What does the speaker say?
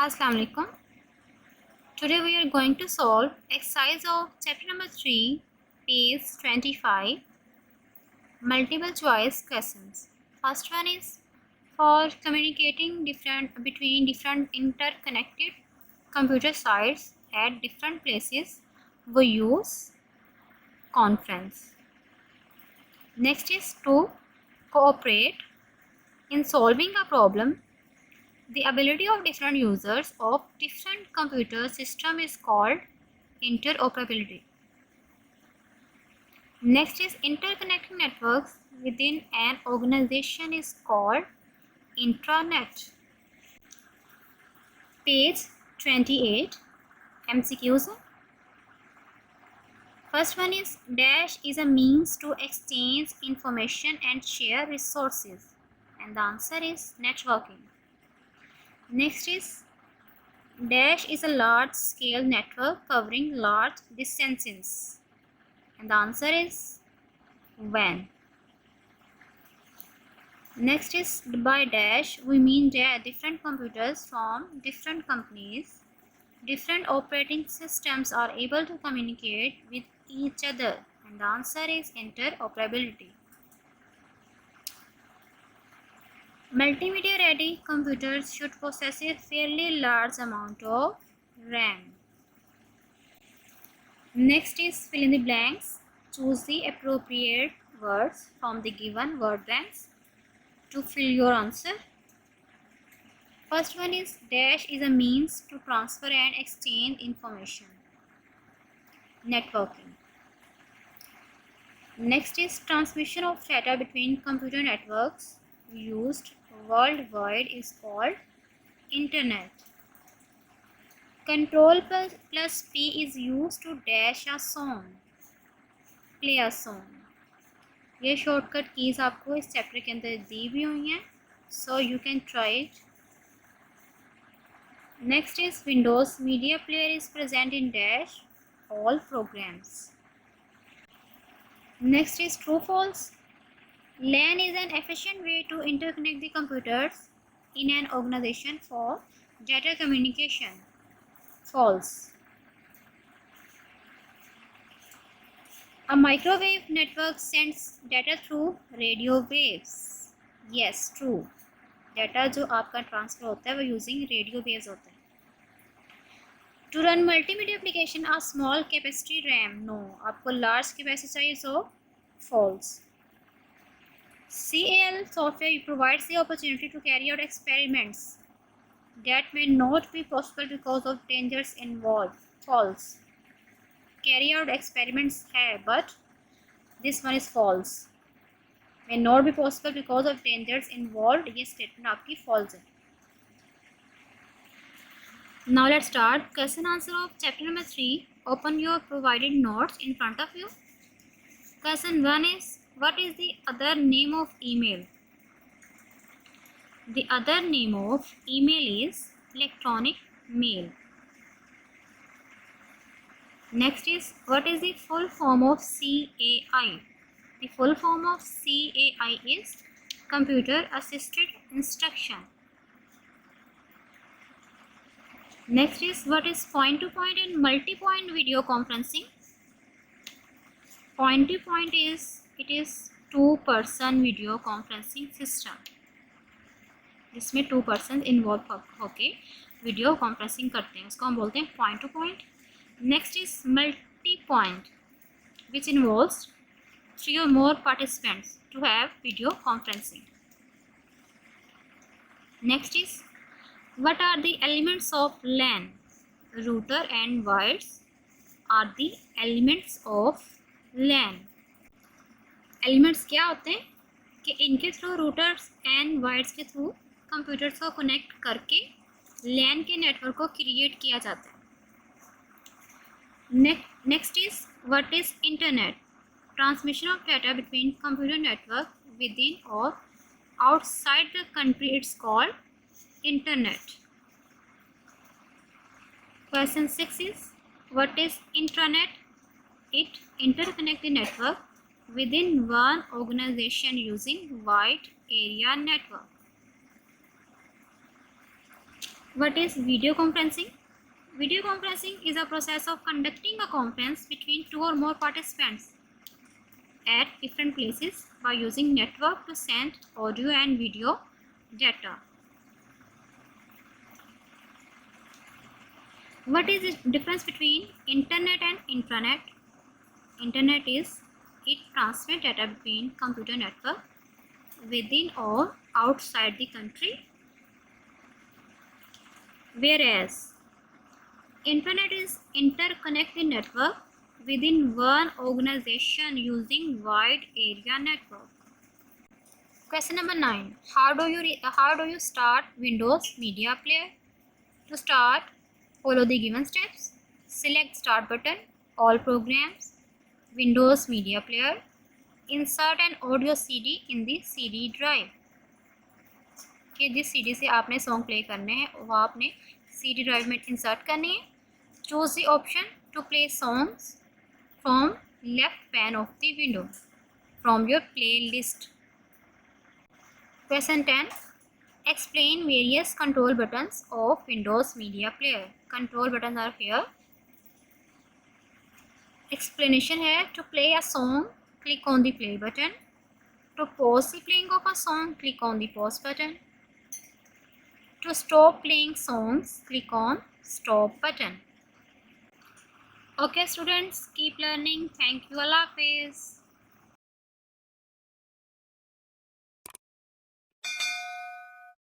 Assalamu alaikum. Today we are going to solve exercise of chapter number 3, page 25, multiple choice questions. First one is for communicating between different interconnected computer sites at different places, we use conference. Next is to cooperate in solving a problem. The ability of different users of different computer system is called interoperability. Next is interconnecting networks within an organization is called intranet. Page 28, MCQs. First one is dash is a means to exchange information and share resources, and the answer is networking. Next is dash is a large scale network covering large distances, and the answer is WAN. Next is by dash we mean that different computers from different companies, different operating systems are able to communicate with each other, and the answer is interoperability. Multimedia ready computers should possess a fairly large amount of RAM. Next is fill in the blanks. Choose the appropriate words from the given word banks to fill your answer. First one is dash is a means to transfer and exchange information. Networking. Next is transmission of data between computer networks used worldwide is called internet. Control plus P is used to dash a song, play a song. ये shortcut keys आपको इस chapter के अंदर दी भी हुई हैं, so you can try it. Next is Windows Media Player is present in dash all programs. Next is true false. LAN is an efficient way to interconnect the computers in an organization for data communication. False. A microwave network sends data through radio waves. Yes, true. Data जो आपका transfer होता है वो using radio waves होता है. To run multimedia application, a small capacity RAM. No, आपको large capacity चाहिए, so false. CAL software provides the opportunity to carry out experiments that may not be possible because of dangers involved. False. Carry out experiments है, but this one is false. May not be possible because of dangers involved. ये statement आपकी false है. Now let's start. Question answer of chapter number 3. Open your provided notes in front of you. Question 1 is what is the other name of email? The other name of email is electronic mail. Next is what is the full form of CAI? The full form of CAI is computer assisted instruction. Next is what is point to point and multi-point video conferencing? Point to point is it is 2-person video conferencing system जिसमें 2 person involve होके video conferencing करते हैं, उसको हम बोलते हैं point two point. Next is multi point which involves 3 or more participants to have video conferencing. Next is what are the elements of LAN? Router and wires are the elements of LAN. Elements क्या होते हैं कि इनके through routers and wires के through computers को connect करके LAN के network को क्रिएट किया जाता है. Next is what is internet? Transmission of data between computer network within और outside the country it's called internet. Question 6 is what is intranet? It interconnect the network within one organization using wide area network. What is video conferencing? Video conferencing is a process of conducting a conference between two or more participants at different places by using network to send audio and video data. What is the difference between internet and intranet? Internet is it transmits data between computer network within or outside the country, whereas intranet is interconnected network within one organization using wide area network. Question number 9. How do you start Windows Media Player? To start, follow the given steps. Select Start button, All Programs, Windows Media Player. Insert an audio CD in the CD drive. कि जिस CD से आपने song play करने हैं वो आपने CD drive में insert करनी है. Choose the option to play songs from left pane of the window from your playlist. Question 10. Explain various control buttons of Windows Media Player. Control buttons are here. Explanation है to play a song, click on the play button. To pause the playing of a song, click on the pause button. To stop playing songs, click on stop button. Okay students, keep learning. Thank you. Allah Hafiz.